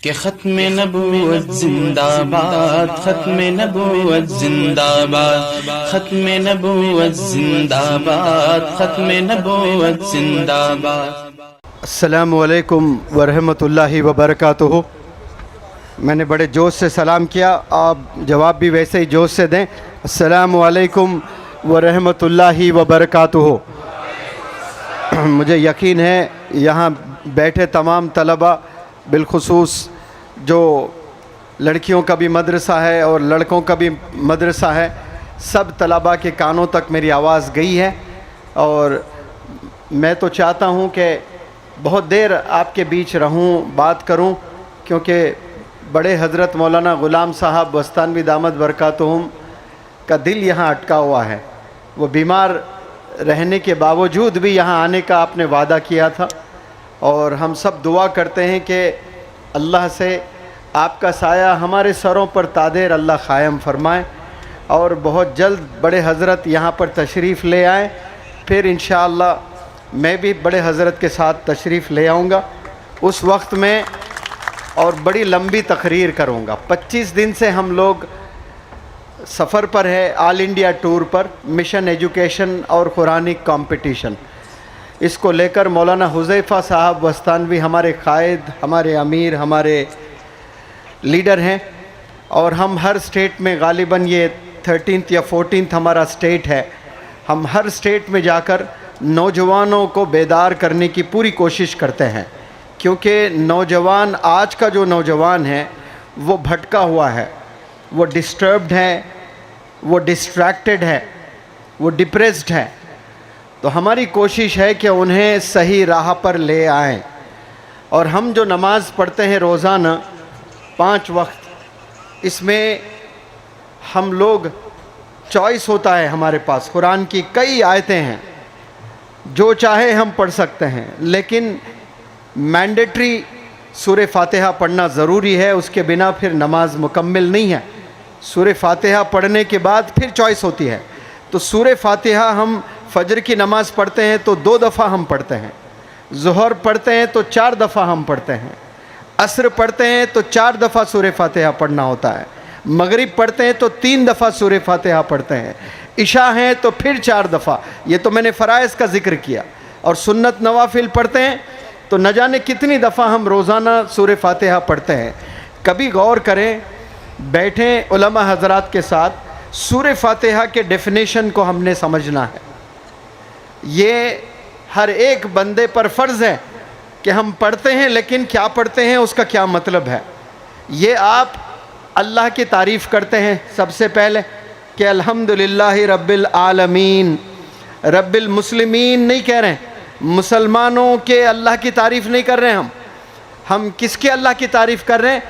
कि ख़त्म नबूवत जिंदाबाद, ख़त्म नबूवत जिंदाबाद, ख़त्म नबूवत जिंदाबाद, ख़त्म नबूवत जिंदाबाद। अस्सलामु अलैकुम वरहमतुल्लाहि वबरकातुहू। मैंने बड़े जोश से सलाम किया, आप जवाब भी वैसे ही जोश से दें। अस्सलामु अलैकुम वरहमतुल्लाहि वबरकातुहू। मुझे यकीन है यहाँ बैठे तमाम तलबा, बिलखुसूस जो लड़कियों का भी मदरसा है और लड़कों का भी मदरसा है, सब तलबा के कानों तक मेरी आवाज़ गई है। और मैं तो चाहता हूँ कि बहुत देर आपके बीच रहूँ, बात करूँ, क्योंकि बड़े हज़रत मौलाना ग़ुलाम साहब बस्तानवी दामद बरकातुहुम का दिल यहाँ अटका हुआ है। वो बीमार रहने के बावजूद भी यहाँ आने का आपने वादा किया था, और हम सब दुआ करते हैं कि अल्लाह से आपका साया हमारे सरों पर तादेर अल्लाह क़ायम फरमाए, और बहुत जल्द बड़े हज़रत यहाँ पर तशरीफ़ ले आएँ। फिर इंशाअल्लाह मैं भी बड़े हज़रत के साथ तशरीफ़ ले आऊँगा उस वक्त में, और बड़ी लंबी तकरीर करूँगा। 25 दिन से हम लोग सफ़र पर है, ऑल इंडिया टूर पर, मिशन एजुकेशन और कुरानिक कंपटीशन। इसको लेकर मौलाना हुज़ैफ़ा साहब बस्तानवी हमारे कायद, हमारे अमीर, हमारे लीडर हैं, और हम हर स्टेट में गालिबन ये 13th या 14th हमारा स्टेट है। हम हर स्टेट में जाकर नौजवानों को बेदार करने की पूरी कोशिश करते हैं, क्योंकि नौजवान, आज का जो नौजवान है वो भटका हुआ है, वो डिस्टर्ब्ड है, वो डिस्ट्रैक्टेड है, वो डिप्रेस्ड है। तो हमारी कोशिश है कि उन्हें सही राह पर ले आएं। और हम जो नमाज़ पढ़ते हैं रोज़ाना 5 वक्त, इसमें हम लोग चॉइस होता है हमारे पास। कुरान की कई आयतें हैं, जो चाहे हम पढ़ सकते हैं, लेकिन मैंडेटरी सूरह फातिहा पढ़ना ज़रूरी है, उसके बिना फिर नमाज मुकम्मिल नहीं है। सूरह फातिहा पढ़ने के बाद फिर चॉइस होती है। तो सूरह फातिहा हम फजर की नमाज़ पढ़ते हैं तो 2 दफ़ा हम पढ़ते हैं, ज़ोहर पढ़ते हैं तो 4 दफ़ा हम पढ़ते हैं, असर पढ़ते हैं तो 4 दफ़ा सूरह फातिहा पढ़ना होता है, मगरिब पढ़ते हैं तो 3 दफ़ा सूरह फातिहा पढ़ते हैं, इशा हैं तो फिर 4 दफ़ा। ये तो मैंने फ़राइज़ का ज़िक्र किया। और सुन्नत नवाफिल पढ़ते हैं तो न जाने कितनी दफ़ा हम रोज़ाना सूरह फातिहा पढ़ते हैं। कभी गौर करें, बैठें उलमा हज़रात के साथ, सूरह फातिहा के डेफिनेशन को हमने समझना है। ये हर एक बंदे पर फ़र्ज़ है कि हम पढ़ते हैं, लेकिन क्या पढ़ते हैं, उसका क्या मतलब है। ये आप अल्लाह की तारीफ़ करते हैं सबसे पहले कि अल्हम्दुलिल्लाहि रब्बिल आलमीन, रब्बिल मुस्लिमीन नहीं कह रहे हैं, मुसलमानों के अल्लाह की तारीफ़ नहीं कर रहे हैं। हम किसके अल्लाह की तारीफ़ कर रहे हैं?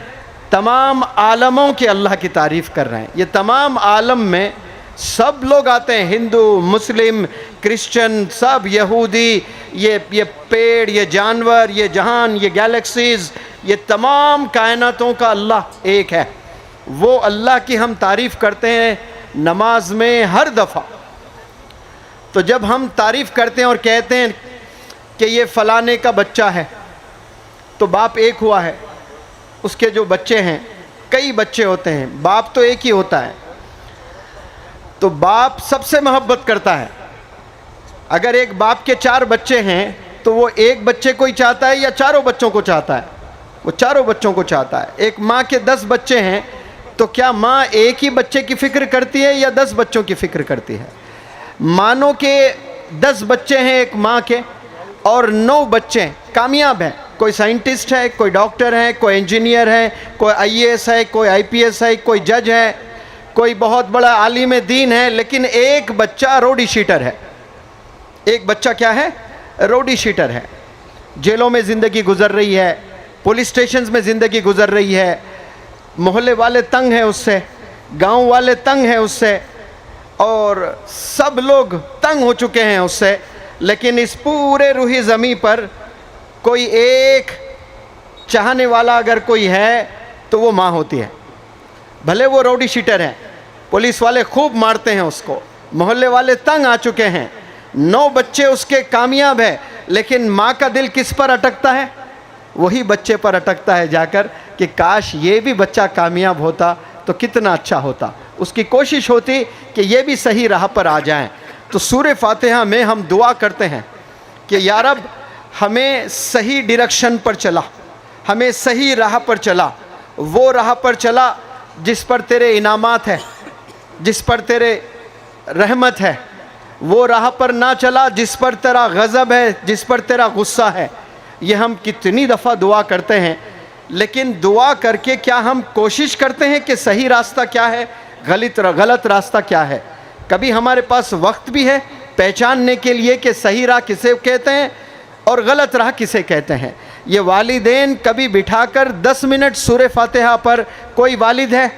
तमाम आलमों के अल्लाह की तारीफ़ कर रहे हैं। ये तमाम आलम में सब लोग आते हैं, हिंदू, मुस्लिम, क्रिश्चियन, सब, यहूदी, ये पेड़, ये जानवर, ये जहान, ये गैलेक्सीज़, ये तमाम कायनातों का अल्लाह एक है। वो अल्लाह की हम तारीफ़ करते हैं नमाज में हर दफ़ा। तो जब हम तारीफ़ करते हैं और कहते हैं कि ये फ़लाने का बच्चा है, तो बाप एक हुआ है, उसके जो बच्चे हैं, कई बच्चे होते हैं, बाप तो एक ही होता है। तो बाप सबसे मोहब्बत करता है। अगर एक बाप के 4 बच्चे हैं तो वो एक बच्चे को ही चाहता है या चारों बच्चों को चाहता है? वो चारों बच्चों को चाहता है। एक माँ के 10 बच्चे हैं तो क्या माँ एक ही बच्चे की फ़िक्र करती है या 10 बच्चों की फ़िक्र करती है? मानों के 10 बच्चे हैं एक माँ के, और 9 बच्चे कामयाब हैं। कोई साइंटिस्ट है, कोई डॉक्टर है, कोई इंजीनियर है, कोई IAS है, कोई IPS है, कोई जज है, कोई बहुत बड़ा आलिम दीन है, लेकिन एक बच्चा रोडी शीटर है। एक बच्चा क्या है? रोडी शीटर है। जेलों में ज़िंदगी गुजर रही है, पुलिस स्टेशंस में ज़िंदगी गुजर रही है, मोहल्ले वाले तंग हैं उससे, गांव वाले तंग हैं उससे, और सब लोग तंग हो चुके हैं उससे। लेकिन इस पूरे रूही ज़मीं पर कोई एक चाहने वाला अगर कोई है तो वो माँ होती है। भले वो रोडी शीटर है, पुलिस वाले खूब मारते हैं उसको, मोहल्ले वाले तंग आ चुके हैं, 9 बच्चे उसके कामयाब है, लेकिन माँ का दिल किस पर अटकता है? वही बच्चे पर अटकता है जाकर कि काश ये भी बच्चा कामयाब होता तो कितना अच्छा होता। उसकी कोशिश होती कि ये भी सही राह पर आ जाएं। तो सूरह फातिहा में हम दुआ करते हैं कि या रब हमें सही डायरेक्शन पर चला, हमें सही राह पर चला, वो राह पर चला जिस पर तेरे इनामात है, जिस पर तेरे रहमत है। वो राह पर ना चला जिस पर तेरा गज़ब है, जिस पर तेरा गुस्सा है। ये हम कितनी दफ़ा दुआ करते हैं, लेकिन दुआ करके क्या हम कोशिश करते हैं कि सही रास्ता क्या है, गलत रास्ता क्या है? कभी हमारे पास वक्त भी है पहचानने के लिए कि सही राह किसे कहते हैं और गलत राह किसे कहते हैं? ये वालिदैन कभी बिठाकर 10 मिनट सूरह फातिहा पर, कोई वालिद है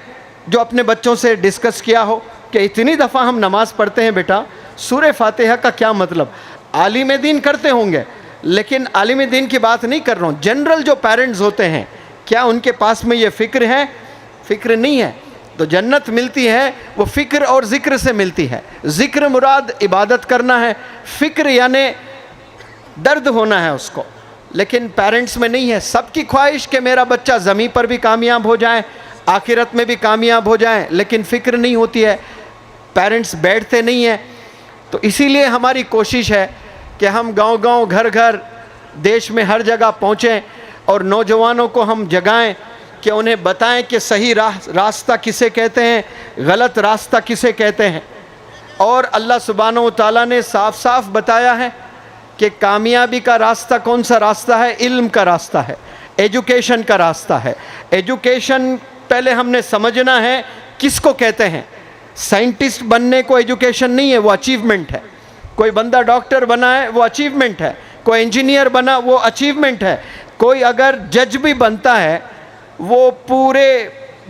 जो अपने बच्चों से डिस्कस किया हो कि इतनी दफ़ा हम नमाज़ पढ़ते हैं बेटा, सूरह फातिहा का क्या मतलब? आलिम दीन करते होंगे, लेकिन आलिम दीन की बात नहीं कर रहा हूँ। जनरल जो पेरेंट्स होते हैं, क्या उनके पास में ये फ़िक्र है? फ़िक्र नहीं है। तो जन्नत मिलती है वो फ़िक्र और ज़िक्र से मिलती है। ज़िक्र मुराद इबादत करना है, फ़िक्र यानी दर्द होना है उसको, लेकिन पेरेंट्स में नहीं है। सबकी ख्वाहिश कि मेरा बच्चा ज़मीन पर भी कामयाब हो जाए, आखिरत में भी कामयाब हो जाए, लेकिन फ़िक्र नहीं होती है, पेरेंट्स बैठते नहीं हैं। तो इसीलिए हमारी कोशिश है कि हम गांव-गांव, घर-घर, देश में हर जगह पहुँचें और नौजवानों को हम जगाएं कि उन्हें बताएं कि सही रास्ता किसे कहते हैं, गलत रास्ता किसे कहते हैं। और अल्लाह सुब्हानहू व तआला ने साफ साफ बताया है कि कामयाबी का रास्ता कौन सा रास्ता है? इल्म का रास्ता है, एजुकेशन का रास्ता है। एजुकेशन पहले हमने समझना है किसको कहते हैं। साइंटिस्ट बनने को एजुकेशन नहीं है, वो अचीवमेंट है। कोई बंदा डॉक्टर बना है वो अचीवमेंट है, कोई इंजीनियर बना वो अचीवमेंट है। कोई अगर जज भी बनता है, वो पूरे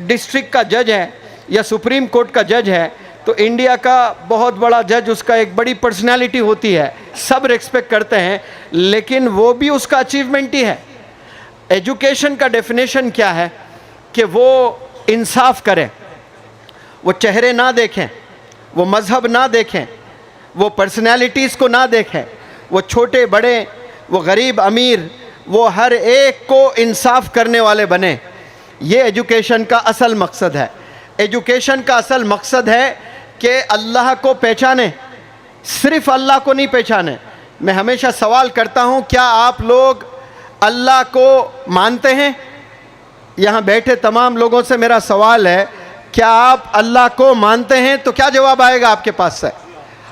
डिस्ट्रिक्ट का जज है या सुप्रीम कोर्ट का जज है, तो इंडिया का बहुत बड़ा जज, उसका एक बड़ी पर्सनालिटी होती है, सब रिस्पेक्ट करते हैं, लेकिन वो भी उसका अचीवमेंट ही है। एजुकेशन का डेफिनेशन क्या है? कि वो इंसाफ करें, वो चेहरे ना देखें, वो मज़हब ना देखें, वो पर्सनालिटीज़ को ना देखें, वो छोटे बड़े, वो गरीब अमीर, वो हर एक को इंसाफ करने वाले बने। ये एजुकेशन का असल मकसद है। एजुकेशन का असल मकसद है कि अल्लाह को पहचाने, सिर्फ़ अल्लाह को नहीं पहचाने। मैं हमेशा सवाल करता हूँ, क्या आप लोग अल्लाह को मानते हैं? यहाँ बैठे तमाम लोगों से मेरा सवाल है, क्या आप अल्लाह को मानते हैं? तो क्या जवाब आएगा आपके पास से?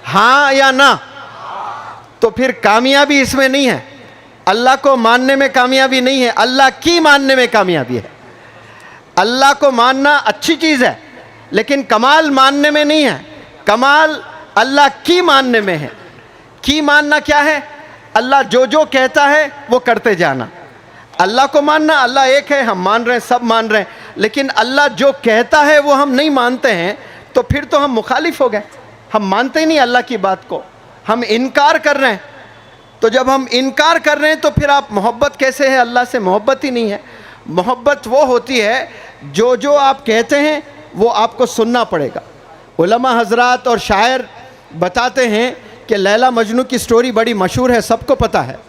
हाँ या ना? तो फिर कामयाबी इसमें नहीं है, अल्लाह को मानने में कामयाबी नहीं है, अल्लाह की मानने में कामयाबी है। अल्लाह को मानना अच्छी चीज़ है, लेकिन कमाल मानने में नहीं है, कमाल अल्लाह की मानने में है। की मानना क्या है? अल्लाह जो जो कहता है वो करते जाना। अल्लाह को मानना, अल्लाह एक है, हम मान रहे हैं, सब मान रहे हैं, लेकिन अल्लाह जो कहता है वो हम नहीं मानते हैं, तो फिर तो हम मुखालिफ हो गए। हम मानते ही नहीं अल्लाह की बात को, हम इनकार कर रहे हैं। तो जब हम इनकार कर रहे हैं तो फिर आप मोहब्बत कैसे है? अल्लाह से मोहब्बत ही नहीं है। मोहब्बत वो होती है जो जो आप कहते हैं वो आपको सुनना पड़ेगा। उलमा हजरात और शायर बताते हैं कि लैला मजनू की स्टोरी बड़ी मशहूर है, सबको पता है।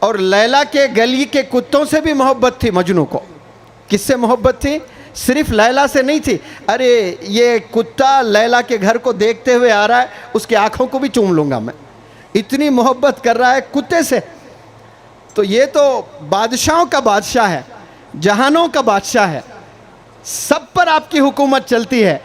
और लैला के गली के कुत्तों से भी मोहब्बत थी मजनू को। किससे मोहब्बत थी? सिर्फ लैला से नहीं थी। अरे ये कुत्ता लैला के घर को देखते हुए आ रहा है, उसकी आँखों को भी चूम लूँगा मैं, इतनी मोहब्बत कर रहा है कुत्ते से। तो ये तो बादशाहों का बादशाह है, जहानों का बादशाह है, सब पर आपकी हुकूमत चलती है।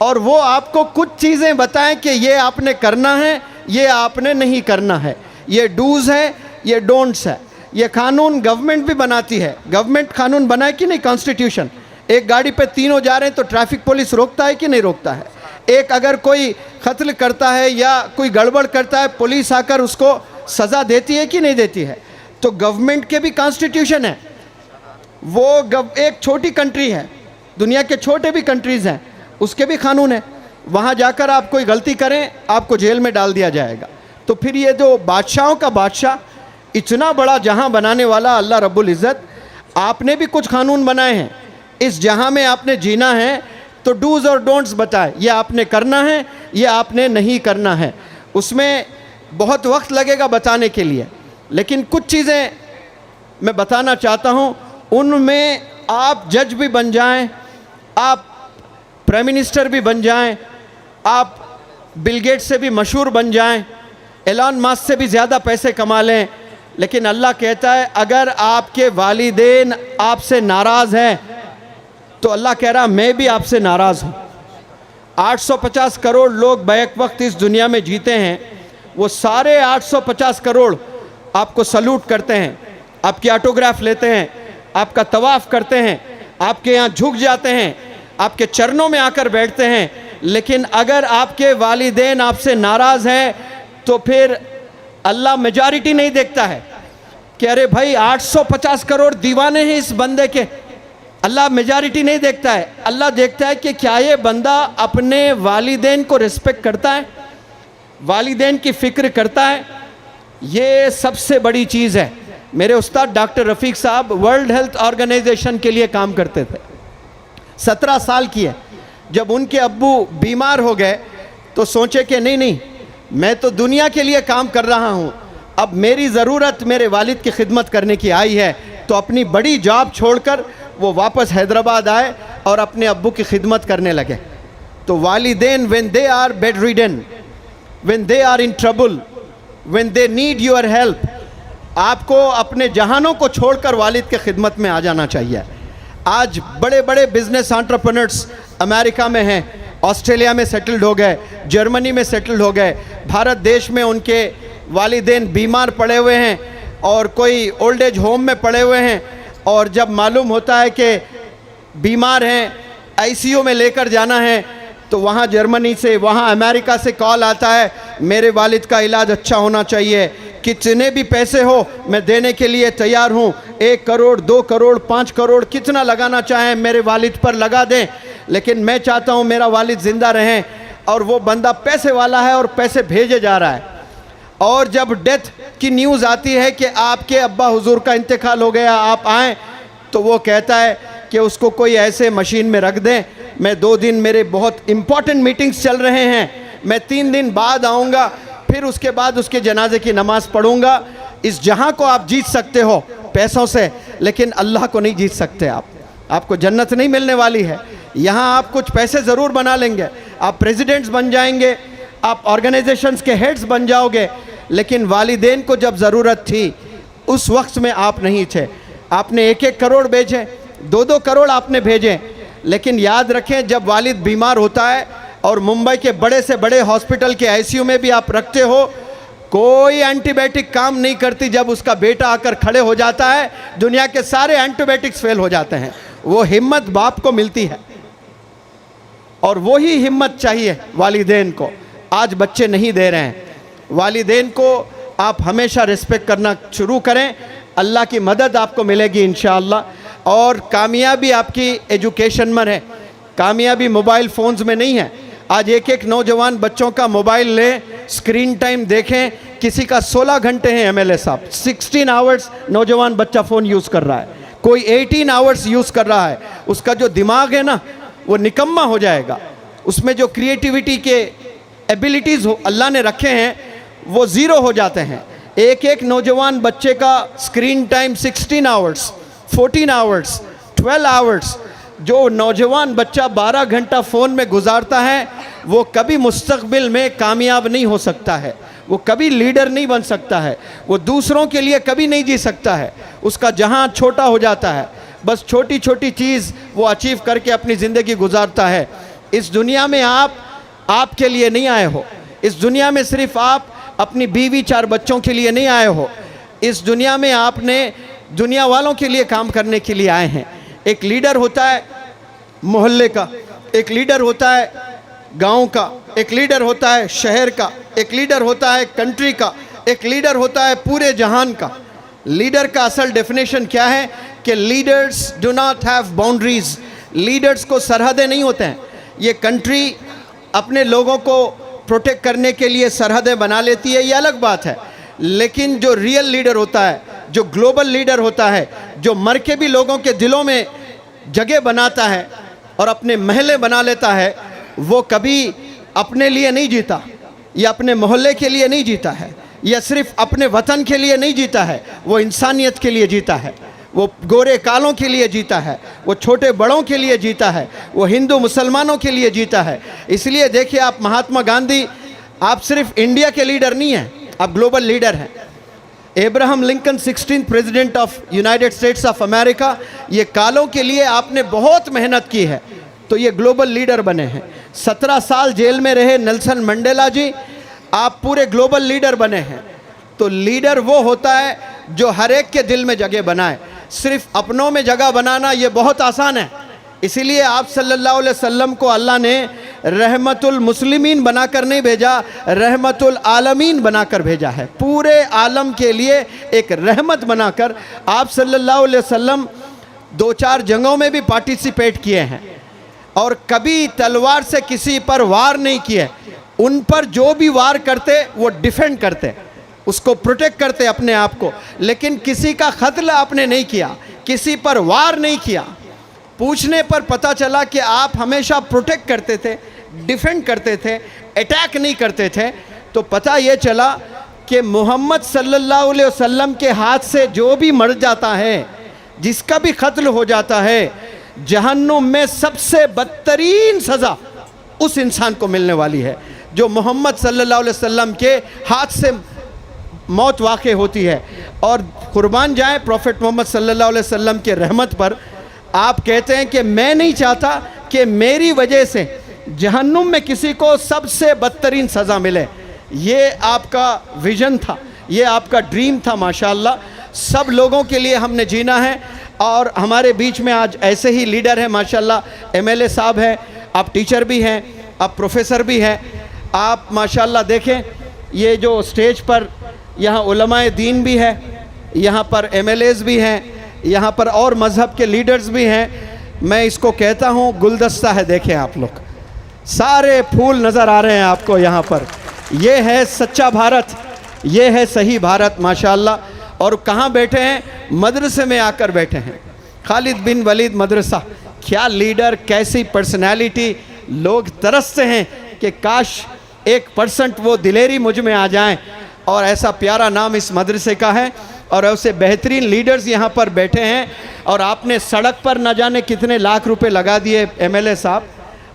और वो आपको कुछ चीज़ें बताएं कि ये आपने करना है, ये आपने नहीं करना है, ये डूज़ है, ये डोंट्स है। ये कानून गवर्नमेंट भी बनाती है। गवर्नमेंट कानून बनाए कि नहीं? कॉन्स्टिट्यूशन। एक गाड़ी पे तीनों जा रहे हैं तो ट्रैफिक पुलिस रोकता है कि नहीं रोकता है? एक अगर कोई कत्ल करता है या कोई गड़बड़ करता है, पुलिस आकर उसको सज़ा देती है कि नहीं देती है? तो गवर्नमेंट के भी कॉन्स्टिट्यूशन है। वो एक छोटी कंट्री है, दुनिया के छोटे भी कंट्रीज़ हैं, उसके भी कानून है। वहाँ जाकर आप कोई गलती करें, आपको जेल में डाल दिया जाएगा। तो फिर ये जो बादशाहों का बादशाह, इतना बड़ा जहां बनाने वाला अल्लाह रब्बुल इज़्ज़त, आपने भी कुछ कानून बनाए हैं। इस जहां में आपने जीना है तो डूज़ और डोंट्स बताए, ये आपने करना है, ये आपने नहीं करना है। उसमें बहुत वक्त लगेगा बताने के लिए, लेकिन कुछ चीज़ें मैं बताना चाहता हूँ। उनमें आप जज भी बन जाएं, आप प्राइम मिनिस्टर भी बन जाएं, आप बिल गेट्स से भी मशहूर बन जाएं, एलन मस्क से भी ज़्यादा पैसे कमा लें, लेकिन अल्लाह कहता है अगर आपके वालिदैन आपसे नाराज़ हैं तो अल्लाह कह रहा मैं भी आपसे नाराज़ हूँ। 850 करोड़ लोग बैक वक्त इस दुनिया में जीते हैं, वो सारे 850 करोड़ आपको सल्यूट करते हैं, आपकी ऑटोग्राफ लेते हैं, आपका तवाफ़ करते हैं, आपके यहाँ झुक जाते हैं, आपके चरणों में आकर बैठते हैं। लेकिन अगर आपके वालिदैन आपसे नाराज़ हैं तो फिर अल्लाह मेजॉरिटी नहीं देखता है कि अरे भाई 850 करोड़ दीवाने हैं इस बंदे के। अल्लाह मेजॉरिटी नहीं देखता है, अल्लाह देखता है कि क्या ये बंदा अपने वालिदैन को रिस्पेक्ट करता है, वालिदैन की फ़िक्र करता है। ये सबसे बड़ी चीज़ है। मेरे उस्ताद डॉक्टर रफ़ीक साहब वर्ल्ड हेल्थ ऑर्गेनाइजेशन के लिए काम करते थे, 17 साल किए। जब उनके अब्बू बीमार हो गए तो सोचे कि नहीं मैं तो दुनिया के लिए काम कर रहा हूँ, अब मेरी ज़रूरत मेरे वालिद की खिदमत करने की आई है। तो अपनी बड़ी जॉब छोड़कर वो वापस हैदराबाद आए और अपने अब्बू की खिदमत करने लगे। तो वालिदैन when they are bedridden, when they are in trouble, when they need your help, आपको अपने जहानों को छोड़कर वालिद के खिदमत में आ जाना चाहिए। आज बड़े बड़े बिजनेस एंटरप्रेन्योर्स अमेरिका में हैं, ऑस्ट्रेलिया में सेटल्ड हो गए, जर्मनी में सेटल्ड हो गए, भारत देश में उनके वालिदैन बीमार पड़े हुए हैं और कोई ओल्ड एज होम में पड़े हुए हैं, और जब मालूम होता है कि बीमार हैं, आईसीयू में लेकर जाना है, तो वहाँ जर्मनी से, वहाँ अमेरिका से कॉल आता है मेरे वालिद का इलाज अच्छा होना चाहिए, कितने भी पैसे हो मैं देने के लिए तैयार हूँ, 1 करोड़ 2 करोड़ 5 करोड़ कितना लगाना चाहें मेरे वालिद पर लगा दें, लेकिन मैं चाहता हूँ मेरा वालिद ज़िंदा रहें। और वो बंदा पैसे वाला है और पैसे भेजे जा रहा है, और जब डेथ की न्यूज़ आती है कि आपके अब्बा हुजूर का इंतकाल हो गया, आप आएँ, तो वो कहता है कि उसको कोई ऐसे मशीन में रख दें, मैं 2 दिन मेरे बहुत इम्पॉर्टेंट मीटिंग्स चल रहे हैं, मैं 3 दिन बाद आऊँगा, फिर उसके बाद उसके जनाजे की नमाज़ पढ़ूँगा। इस जहाँ को आप जीत सकते हो पैसों से, लेकिन अल्लाह को नहीं जीत सकते। आपको जन्नत नहीं मिलने वाली है। यहाँ आप कुछ पैसे ज़रूर बना लेंगे, आप प्रेसिडेंट्स बन जाएंगे, आप ऑर्गेनाइजेशंस के हेड्स बन जाओगे, लेकिन वालिदैन को जब ज़रूरत थी उस वक्त में आप नहीं थे। आपने 1-1 करोड़ भेजे, 2-2 करोड़ आपने भेजे, लेकिन याद रखें जब वालिद बीमार होता है और मुंबई के बड़े से बड़े हॉस्पिटल के आईसीयू में भी आप रखते हो, कोई एंटीबायोटिक काम नहीं करती। जब उसका बेटा आकर खड़े हो जाता है, दुनिया के सारे एंटीबायोटिक्स फेल हो जाते हैं। वो हिम्मत बाप को मिलती है, और वही हिम्मत चाहिए वालिदैन को। आज बच्चे नहीं दे रहे हैं। वालिदैन को आप हमेशा रिस्पेक्ट करना शुरू करें, अल्लाह की मदद आपको मिलेगी इंशाअल्लाह। और कामयाबी आपकी एजुकेशन में है, कामयाबी मोबाइल फ़ोन्स में नहीं है। आज एक नौजवान बच्चों का मोबाइल ले, स्क्रीन टाइम देखें, किसी का 16 घंटे हैं एमएलए साहब, 16 आवर्स नौजवान बच्चा फ़ोन यूज़ कर रहा है, कोई 18 आवर्स यूज़ कर रहा है। उसका जो दिमाग है ना वो निकम्मा हो जाएगा, उसमें जो क्रिएटिविटी के एबिलिटीज़ अल्लाह ने रखे हैं वो ज़ीरो हो जाते हैं। एक नौजवान बच्चे का screen time 16 hours, 14 hours, 12 hours, जो नौजवान बच्चा 12 घंटा फ़ोन में गुजारता है वो कभी मुस्तक़बिल में कामयाब नहीं हो सकता है, वो कभी लीडर नहीं बन सकता है, वो दूसरों के लिए कभी नहीं जी सकता है। उसका जहां छोटा हो जाता है, बस छोटी छोटी चीज़ वो अचीव करके अपनी ज़िंदगी गुजारता है। इस दुनिया में आप आपके लिए नहीं आए हो, इस दुनिया में सिर्फ आप अपनी बीवी 4 बच्चों के लिए नहीं आए हो, इस दुनिया में आपने दुनिया वालों के लिए काम करने के लिए आए हैं। एक लीडर होता है मोहल्ले का, एक लीडर होता है गांव का, एक लीडर होता है शहर का, एक लीडर होता है कंट्री का, एक लीडर होता है पूरे जहान का। लीडर का असल डेफिनेशन क्या है कि leaders do not have boundaries, leaders को सरहदें नहीं होते हैं। ये कंट्री अपने लोगों को प्रोटेक्ट करने के लिए सरहदें बना लेती है, ये अलग बात है, लेकिन जो रियल लीडर होता है, जो ग्लोबल लीडर होता है, जो मर के भी लोगों के दिलों में जगह बनाता है और अपने महले बना लेता है, वो कभी अपने लिए नहीं जीता, या अपने मोहल्ले के लिए नहीं जीता है, या सिर्फ अपने वतन के लिए नहीं जीता है, वो इंसानियत के लिए जीता है, वो गोरे कालों के लिए जीता है, वो छोटे बड़ों के लिए जीता है, वो हिंदू मुसलमानों के लिए जीता है। इसलिए देखिए आप महात्मा गांधी, आप सिर्फ इंडिया के लीडर नहीं हैं, आप ग्लोबल लीडर हैं। Abraham Lincoln 16th president of United states of America, ये कालों के लिए आपने बहुत मेहनत की है, तो ये ग्लोबल लीडर बने हैं। 17 साल जेल में रहे नेल्सन मंडेला जी, आप पूरे ग्लोबल लीडर बने हैं। तो लीडर वो होता है जो हर एक के दिल में जगह बनाए। सिर्फ अपनों में जगह बनाना ये बहुत आसान है। इसीलिए आप सल्लल्लाहु अलैहि वसल्लम को अल्लाह ने रहमतुल मुस्लिमीन बनाकर नहीं भेजा, रहमतुल आलमीन बनाकर भेजा है। पूरे आलम के लिए एक रहमत बनाकर आप सल्लल्लाहु अलैहि वसल्लम 2-4 जंगों में भी पार्टिसिपेट किए हैं और कभी तलवार से किसी पर वार नहीं किए। उन पर जो भी वार करते वो डिफेंड करते, उसको प्रोटेक्ट करते अपने आप को, लेकिन किसी का कत्ल आपने नहीं किया, किसी पर वार नहीं किया। पूछने पर पता चला कि आप हमेशा प्रोटेक्ट करते थे, डिफेंड करते थे, अटैक नहीं करते थे। तो पता ये चला कि मोहम्मद सल्लल्लाहु अलैहि वसल्लम के हाथ से जो भी मर जाता है, जिसका भी कत्ल हो जाता है, जहन्नुम में सबसे बदतरीन सज़ा उस इंसान को मिलने वाली है जो मोहम्मद सल्लल्लाहु अलैहि वसल्लम के हाथ से मौत वाक़ई होती है। और कुर्बान जाए प्रॉफेट मोहम्मद सल्लल्लाहु अलैहि वसल्लम के रहमत पर। आप कहते हैं कि मैं नहीं चाहता कि मेरी वजह से जहन्नुम में किसी को सबसे बदतरीन सज़ा मिले। ये आपका विज़न था, ये आपका ड्रीम था। माशाअल्लाह सब लोगों के लिए हमने जीना है और हमारे बीच में आज ऐसे ही लीडर हैं माशाअल्लाह। एमएलए साहब हैं, आप टीचर भी हैं, आप प्रोफेसर भी हैं। आप माशाअल्लाह देखें ये जो स्टेज पर यहाँ उलमाए दीन भी है, यहाँ पर एमएलएज़ भी हैं, यहाँ पर और मज़हब के लीडर्स भी हैं। मैं इसको कहता हूँ गुलदस्ता है। देखें आप लोग, सारे फूल नज़र आ रहे हैं आपको यहाँ पर। ये है सच्चा भारत, ये है सही भारत माशाअल्लाह। और कहाँ बैठे हैं? मदरसे में आकर बैठे हैं। खालिद बिन वलीद मदरसा, क्या लीडर, कैसी पर्सनैलिटी। लोग तरसते हैं कि काश 1% वो दिलेरी मुझ में आ जाएं। और ऐसा प्यारा नाम इस मदरसे का है और ऐसे बेहतरीन लीडर्स यहाँ पर बैठे हैं। और आपने सड़क पर न जाने कितने लाख रुपए लगा दिए एमएलए साहब,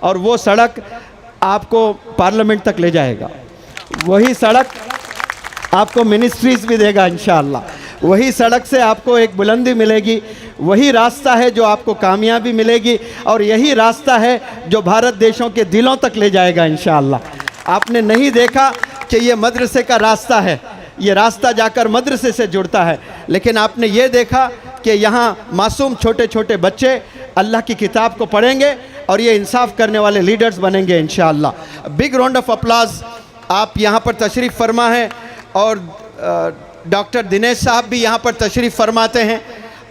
और वो सड़क आपको पार्लियामेंट तक ले जाएगा। वही सड़क आपको मिनिस्ट्रीज भी देगा इंशाअल्लाह। वही सड़क से आपको एक बुलंदी मिलेगी, वही रास्ता है जो आपको कामयाबी मिलेगी, और यही रास्ता है जो भारत देशों के दिलों तक ले जाएगा इंशाअल्लाह। आपने नहीं देखा कि ये मदरसे का रास्ता है, ये रास्ता जाकर मदरसे से जुड़ता है, लेकिन आपने ये देखा कि यहाँ मासूम छोटे छोटे बच्चे अल्लाह की किताब को पढ़ेंगे और ये इंसाफ करने वाले लीडर्स बनेंगे इंशाअल्लाह। Big round of applause. आप यहाँ पर तशरीफ़ फरमा हैं और डॉक्टर दिनेश साहब भी यहाँ पर तशरीफ़ फरमाते हैं।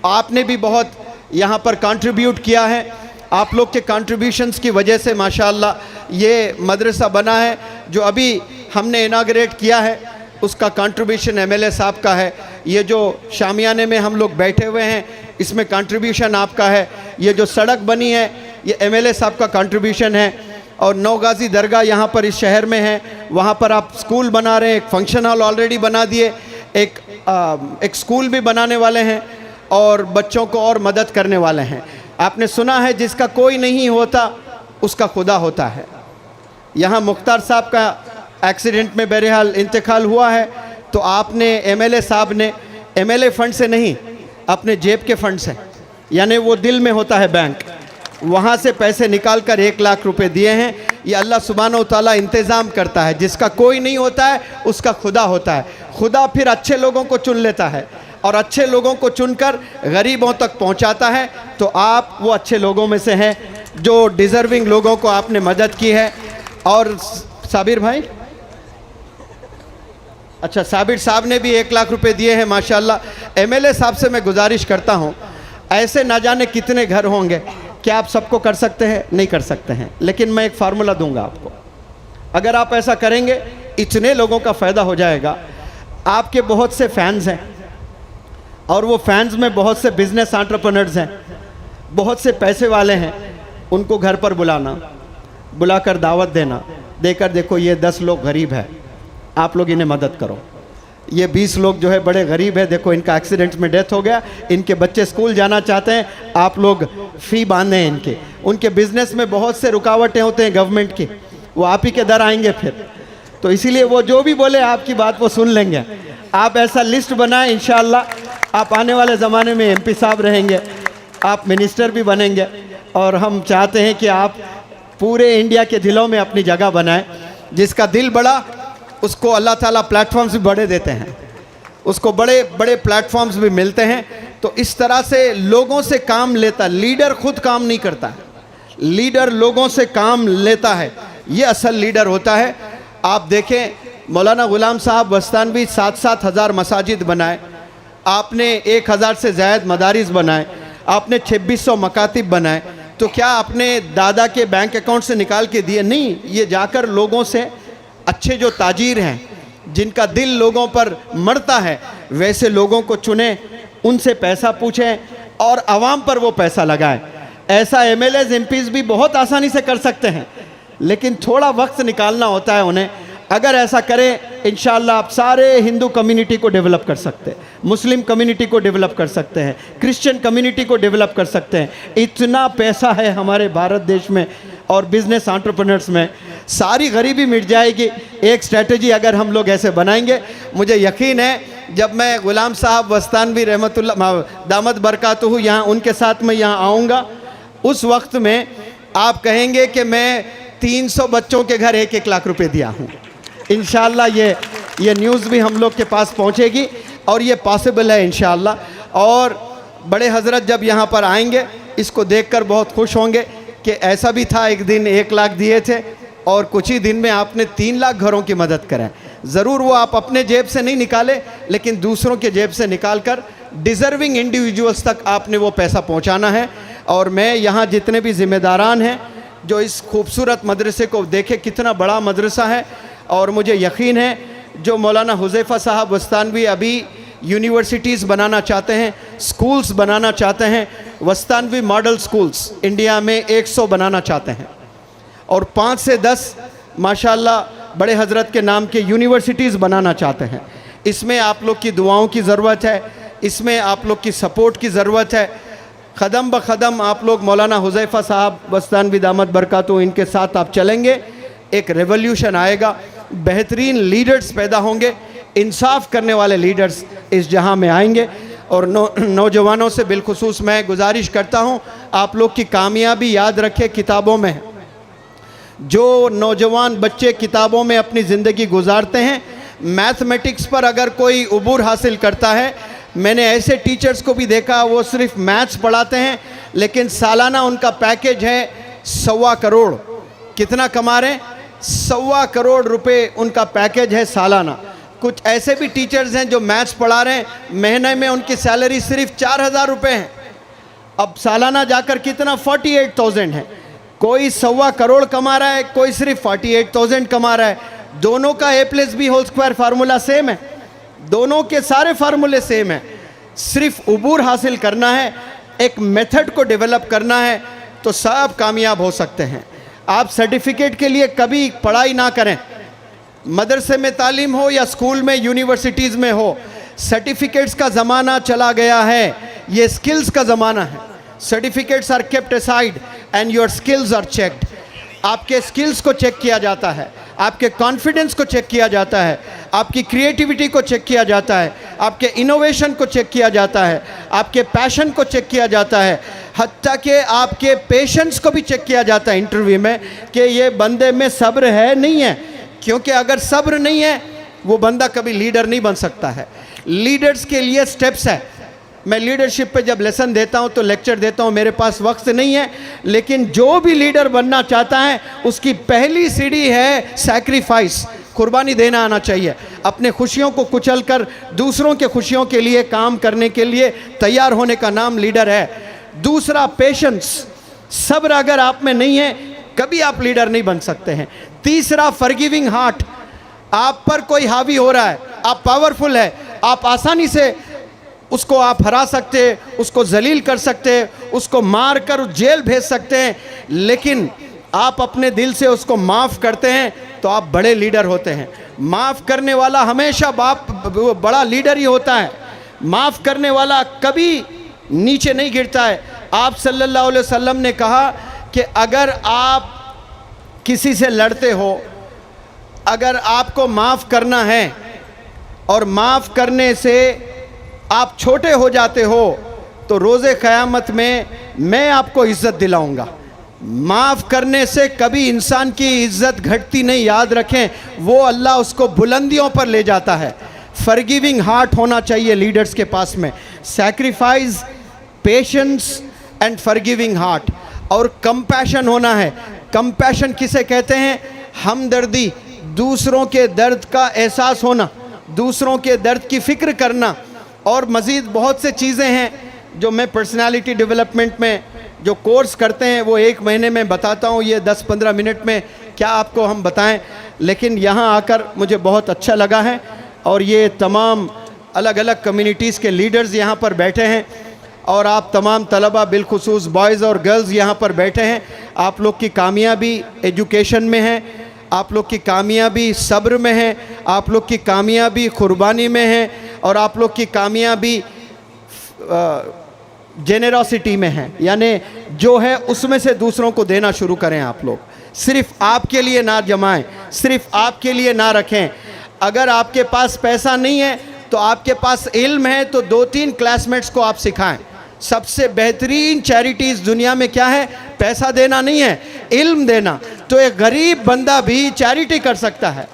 आपने भी बहुत यहाँ पर कंट्रीब्यूट किया है। आप लोग के कंट्रीब्यूशंस की वजह से माशाअल्लाह ये मदरसा बना है। जो अभी हमने इनाग्रेट किया है उसका कंट्रीब्यूशन एमएलए साहब का है। ये जो शामियाने में हम लोग बैठे हुए हैं इसमें कंट्रीब्यूशन आपका है। ये जो सड़क बनी है ये एमएलए साहब का कंट्रीब्यूशन है। और नौगाजी दरगाह यहाँ पर इस शहर में है, वहाँ पर आप स्कूल बना रहे हैं, एक फंक्शन हॉल ऑलरेडी बना दिए, एक स्कूल भी बनाने वाले हैं और बच्चों को और मदद करने वाले हैं। आपने सुना है जिसका कोई नहीं होता उसका खुदा होता है। यहाँ मुख्तार साहब का एक्सीडेंट में बहरहाल इंतकाल हुआ है, तो आपने एमएलए साहब ने एमएलए फंड से नहीं अपने जेब के फंड से, यानी वो दिल में होता है बैंक, वहाँ से पैसे निकाल कर 1 लाख रुपए दिए हैं। ये अल्लाह सुब्हानहू तआला इंतज़ाम करता है। जिसका कोई नहीं होता है उसका खुदा होता है। खुदा फिर अच्छे लोगों को चुन लेता है और अच्छे लोगों को चुनकर गरीबों तक पहुँचाता है। तो आप वो अच्छे लोगों में से हैं जो डिज़र्विंग लोगों को आपने मदद की है। और साबिर भाई, अच्छा साबिर साहब ने भी 1 लाख रुपए दिए हैं माशाअल्लाह। एमएलए साहब से मैं गुजारिश करता हूँ, ऐसे ना जाने कितने घर होंगे, क्या आप सबको कर सकते हैं? नहीं कर सकते हैं, लेकिन मैं एक फार्मूला दूंगा आपको। अगर आप ऐसा करेंगे इतने लोगों का फ़ायदा हो जाएगा। आपके बहुत से फैंस हैं और वो फैंस में बहुत से बिजनेस एंटरप्रेन्योर्स हैं, बहुत से पैसे वाले हैं। उनको घर पर बुलाकर दावत देना, देकर देखो ये 10 लोग गरीब हैं, आप लोग इन्हें मदद करो। ये 20 लोग जो है बड़े गरीब है, देखो इनका एक्सीडेंट में डेथ हो गया, इनके बच्चे स्कूल जाना चाहते हैं, आप लोग फ़ी बांधे हैं इनके। उनके बिज़नेस में बहुत से रुकावटें होते हैं गवर्नमेंट की, वो आप ही के दर आएंगे फिर। तो इसीलिए वो जो भी बोले आपकी बात वो सुन लेंगे। आप ऐसा लिस्ट बनाएं, इंशाअल्लाह आप आने वाले ज़माने में MP साहब रहेंगे, आप मिनिस्टर भी बनेंगे। और हम चाहते हैं कि आप पूरे इंडिया के दिलों में अपनी जगह बनाएं। जिसका दिल बड़ा उसको अल्लाह ताला प्लेटफॉर्म्स भी बड़े देते हैं, उसको बड़े बड़े प्लेटफॉर्म्स भी मिलते हैं। तो इस तरह से लोगों से काम लेता, लीडर खुद काम नहीं करता है, लीडर लोगों से काम लेता है, ये असल लीडर होता है। आप देखें मौलाना गुलाम साहब बस्तानवी 7-7 हज़ार मसाजिद बनाए, आपने 1000 से ज़ायद मदारिस बनाए, आपने 2600 मकातिब बनाए। तो क्या आपने दादा के बैंक अकाउंट से निकाल के दिए? नहीं, ये जाकर लोगों से, अच्छे जो ताजीर हैं जिनका दिल लोगों पर मरता है वैसे लोगों को चुनें, उनसे पैसा पूछें और आवाम पर वो पैसा लगाएं। ऐसा MLAs MPs भी बहुत आसानी से कर सकते हैं, लेकिन थोड़ा वक्त निकालना होता है उन्हें। अगर ऐसा करें इंशाअल्लाह आप सारे हिंदू कम्युनिटी को डेवलप कर सकते हैं, मुस्लिम कम्युनिटी को डेवलप कर सकते हैं, क्रिश्चियन कम्युनिटी को डेवलप कर सकते हैं। इतना पैसा है हमारे भारत देश में और बिज़नेस एंटरप्रेन्योर्स में, सारी गरीबी मिट जाएगी एक स्ट्रैटेजी अगर हम लोग ऐसे बनाएंगे। मुझे यकीन है जब मैं गुलाम साहब बस्तानवी रहमतुल्लाह दामद बरकातहू यहाँ उनके साथ में यहाँ आऊँगा, उस वक्त में आप कहेंगे कि मैं 300 बच्चों के घर 1-1 लाख रुपए दिया हूँ। इंशाअल्लाह ये न्यूज़ भी हम लोग के पास पहुँचेगी और ये पॉसिबल है इंशाअल्लाह। और बड़े हज़रत जब यहाँ पर आएंगे इसको देखकर बहुत खुश होंगे कि ऐसा भी था, एक दिन 1 लाख दिए थे और कुछ ही दिन में आपने 3 लाख घरों की मदद करें। ज़रूर वो आप अपने जेब से नहीं निकाले, लेकिन दूसरों के जेब से निकाल कर डिज़र्विंग इंडिविजुअल्स तक आपने वो पैसा पहुँचाना है। और मैं यहाँ जितने भी ज़िम्मेदारान हैं जो इस खूबसूरत मदरसे को देखे, कितना बड़ा मदरसा है, और मुझे यकीन है जो मौलाना हुज़ैफ़ा साहब बस्तानवी अभी यूनिवर्सिटीज़ बनाना चाहते हैं, स्कूल्स बनाना चाहते हैं, बस्तानवी मॉडल स्कूल्स इंडिया में 100 बनाना चाहते हैं और 5 से 10 माशाअल्लाह बड़े हज़रत के नाम के यूनिवर्सिटीज़ बनाना चाहते हैं। इसमें आप लोग की दुआओं की ज़रूरत है, इसमें आप लोग की सपोर्ट की ज़रूरत है। क़दम ब क़दम आप लोग मौलाना हुज़ैफ़ा साहब बस्तानवी दामद बरकातहू इनके साथ आप चलेंगे, एक रेवोल्यूशन आएगा, बेहतरीन लीडर्स पैदा होंगे, इंसाफ करने वाले लीडर्स इस जहां में आएंगे। और नौजवानों से बिलखुसूस मैं गुजारिश करता हूं, आप लोग की कामयाबी याद रखें किताबों में है। जो नौजवान बच्चे किताबों में अपनी ज़िंदगी गुजारते हैं, मैथमेटिक्स पर अगर कोई उबूर हासिल करता है, मैंने ऐसे टीचर्स को भी देखा वो सिर्फ मैथ्स पढ़ाते हैं लेकिन सालाना उनका पैकेज है 1.25 करोड़। कितना कमा रहे हैं? 1.25 करोड़ रुपए उनका पैकेज है सालाना। कुछ ऐसे भी टीचर्स हैं जो मैथ्स पढ़ा रहे हैं, महीने में उनकी सैलरी सिर्फ 4000 रुपये है। अब सालाना जाकर कितना 48,000 है। कोई 1.25 करोड़ कमा रहा है, कोई सिर्फ 48,000 कमा रहा है। दोनों का A+B² फार्मूला सेम है, दोनों के सारे फार्मूले सेम है। सिर्फ उबूर हासिल करना है, एक मेथड को डेवलप करना है तो सब कामयाब हो सकते हैं। आप सर्टिफिकेट के लिए कभी पढ़ाई ना करें, मदरसे में तालीम हो या स्कूल में यूनिवर्सिटीज़ में हो, सर्टिफिकेट्स का ज़माना चला गया है, ये स्किल्स का ज़माना है। Certificates are kept aside and your skills are checked. आपके स्किल्स को चेक किया जाता है, आपके कॉन्फिडेंस को चेक किया जाता है, आपकी क्रिएटिविटी को चेक किया जाता है, आपके इनोवेशन को चेक किया जाता है, आपके पैशन को चेक किया जाता है, हत्ता कि आपके पेशेंस को भी चेक किया जाता है इंटरव्यू में कि ये बंदे में सब्र है नहीं है। क्योंकि अगर सब्र नहीं है वो बंदा कभी लीडर नहीं बन सकता है। लीडर्स के लिए स्टेप्स है। मैं लीडरशिप पे जब लेसन देता हूँ तो लेक्चर देता हूँ, मेरे पास वक्त नहीं है, लेकिन जो भी लीडर बनना चाहता है उसकी पहली सीढ़ी है सैक्रिफाइस, कुर्बानी देना आना चाहिए। अपने खुशियों को कुचल कर दूसरों के खुशियों के लिए काम करने के लिए तैयार होने का नाम लीडर है। दूसरा पेशेंस, सब्र अगर आप में नहीं है कभी आप लीडर नहीं बन सकते हैं। तीसरा फॉरगिविंग हार्ट, आप पर कोई हावी हो रहा है, आप पावरफुल है, आप आसानी से उसको आप हरा सकते, उसको जलील कर सकते, उसको मार कर जेल भेज सकते हैं, लेकिन आप अपने दिल से उसको माफ़ करते हैं तो आप बड़े लीडर होते हैं। माफ़ करने वाला हमेशा बड़ा लीडर ही होता है। माफ़ करने वाला कभी नीचे नहीं गिरता है। आप सल्लल्लाहु अलैहि वसल्लम ने कहा कि अगर आप किसी से लड़ते हो, अगर आपको माफ़ करना है और माफ़ करने से आप छोटे हो जाते हो तो रोज़े क़यामत में मैं आपको इज़्ज़त दिलाऊंगा। माफ़ करने से कभी इंसान की इज़्ज़त घटती नहीं, याद रखें, वो अल्लाह उसको बुलंदियों पर ले जाता है। फॉरगिविंग हार्ट होना चाहिए लीडर्स के पास में, sacrifice, patience and forgiving heart, और कंपैशन होना है। कंपैशन किसे कहते हैं? हमदर्दी, दूसरों के दर्द का एहसास होना, दूसरों के दर्द की फ़िक्र करना। और मज़ीद बहुत से चीज़ें हैं जो मैं पर्सनालिटी डेवलपमेंट में जो कोर्स करते हैं वो 1 महीने में बताता हूँ। ये 10-15 मिनट में क्या आपको हम बताएं, लेकिन यहाँ आकर मुझे बहुत अच्छा लगा है। और ये तमाम अलग अलग कम्युनिटीज़ के लीडर्स यहाँ पर बैठे हैं और आप तमाम तलबा बिलखुसूस बॉयज़ और गर्ल्स यहाँ पर बैठे हैं। आप लोग की कामयाबी एजुकेशन में है, आप लोग की कामयाबी सब्र में है, आप लोग की कामयाबी कुर्बानी में है, और आप लोग की कामयाबी जेनरॉसिटी में है। यानी जो है उसमें से दूसरों को देना शुरू करें। आप लोग सिर्फ आपके लिए ना जमाएं, सिर्फ आपके लिए ना रखें। अगर आपके पास पैसा नहीं है तो आपके पास इल्म है तो 2-3 क्लासमेट्स को आप सिखाएं। सबसे बेहतरीन चैरिटीज़ दुनिया में क्या है? पैसा देना नहीं है, इल्म देना। तो एक गरीब बंदा भी चैरिटी कर सकता है।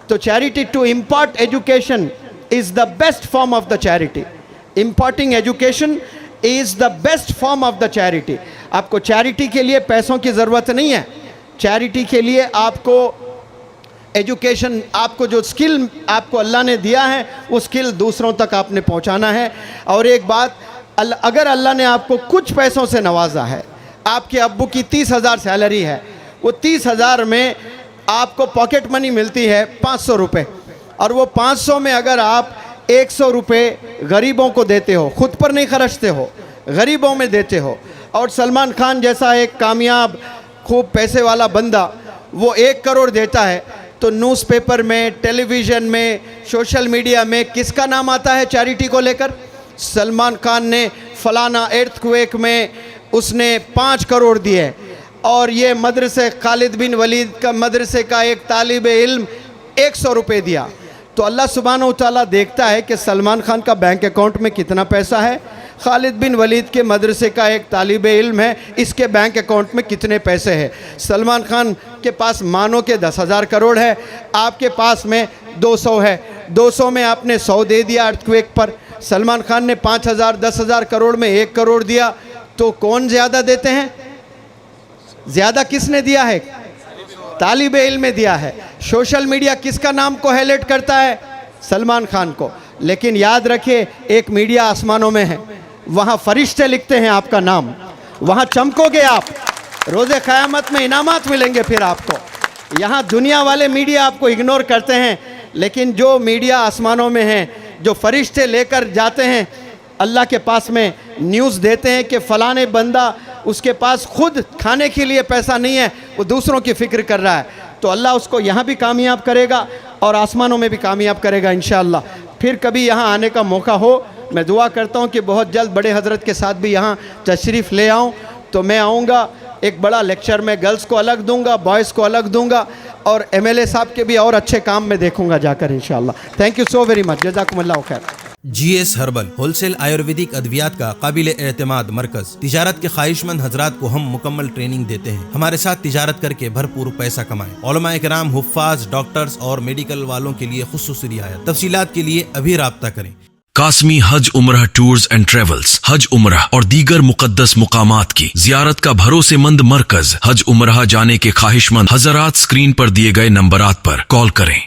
तो charity to impart education is the best form of the charity. Imparting education is the best form of the charity. आपको चैरिटी के लिए पैसों की ज़रूरत नहीं है। चैरिटी के लिए आपको एजुकेशन, आपको जो स्किल आपको अल्लाह ने दिया है वो स्किल दूसरों तक आपने पहुंचाना है। और एक बात, अगर अल्लाह ने आपको कुछ पैसों से नवाजा है, आपके अब्बू की 30,000 सैलरी है, वो 30,000 में आपको पॉकेट मनी मिलती है 500 रुपये, और वो 500 में अगर आप 100 रुपये गरीबों को देते हो, ख़ुद पर नहीं खर्चते हो, गरीबों में देते हो। और सलमान खान जैसा एक कामयाब खूब पैसे वाला बंदा वो 1 करोड़ देता है तो न्यूज़पेपर में, टेलीविज़न में, सोशल मीडिया में किसका नाम आता है चैरिटी को लेकर? सलमान खान ने फलाना एर्थक्वेक में उसने 5 करोड़ दिए, और ये मदरसे खालिद बिन वलीद का मदरसे का एक तालिब इल्म 100 रुपये दिया। तो अल्लाह सुब्हानहू व तआला देखता है कि सलमान खान का बैंक अकाउंट में कितना पैसा है, खालिद बिन वलीद के मदरसे का एक तालिब इल्म है, इसके बैंक अकाउंट में कितने पैसे हैं। सलमान खान के पास मानो के 10,000 करोड़ है, आपके पास में 200 है, 200 में आपने 100 दे दिया अर्थक्वेक पर। सलमान खान ने 5,000, 10,000 करोड़ में 1 करोड़ दिया, तो कौन ज़्यादा देते हैं? ज़्यादा किसने दिया है? तालिब इल्म में दिया है। सोशल मीडिया किसका नाम को हाईलाइट करता है? सलमान खान को। लेकिन याद रखिए, एक मीडिया आसमानों में है, वहाँ फरिश्ते लिखते हैं आपका नाम, वहाँ चमकोगे आप, रोज़े क़यामत में इनामात मिलेंगे फिर आपको। यहाँ दुनिया वाले मीडिया आपको इग्नोर करते हैं, लेकिन जो मीडिया आसमानों में है, जो फरिश्ते लेकर जाते हैं अल्लाह के पास में, न्यूज़ देते हैं कि फ़लाने बंदा, उसके पास खुद खाने के लिए पैसा नहीं है, वो दूसरों की फ़िक्र कर रहा है, तो अल्लाह उसको यहाँ भी कामयाब करेगा और आसमानों में भी कामयाब करेगा इंशाअल्लाह। फिर कभी यहाँ आने का मौका हो, मैं दुआ करता हूँ कि बहुत जल्द बड़े हज़रत के साथ भी यहाँ तशरीफ़ ले आऊँ, तो मैं आऊँगा। एक बड़ा लेक्चर में गर्ल्स को अलग दूंगा, बॉयज़ को अलग दूंगा, और MLA साहब के भी और अच्छे काम में देखूंगा जाकर इंशाअल्लाह। Thank you so very much, जज़ाकुमुल्लाह खैर। GS हर्बल होलसेल आयुर्वेदिक अद्वियात का काबिल एतमाद मरकज। तिजारत के ख्वाहिशमंद हजरात को हम मुकम्मल ट्रेनिंग देते हैं। हमारे साथ तिजारत करके भरपूर पैसा कमाएं। उलमा इकराम, हुफ्फाज, डॉक्टर्स और मेडिकल वालों के लिए खुसूसी रियायत। तफसीलात के लिए अभी राब्ता करें। कासमी हज उम्रह टूर्स एंड ट्रेवल्स हज उम्रह और दीगर मुकद्दस मुकामात की जियारत का भरोसेमंद मरकज। हज उम्रह जाने के ख्वाहिशमंद हजरात स्क्रीन पर दिए गए नंबरात पर कॉल करें।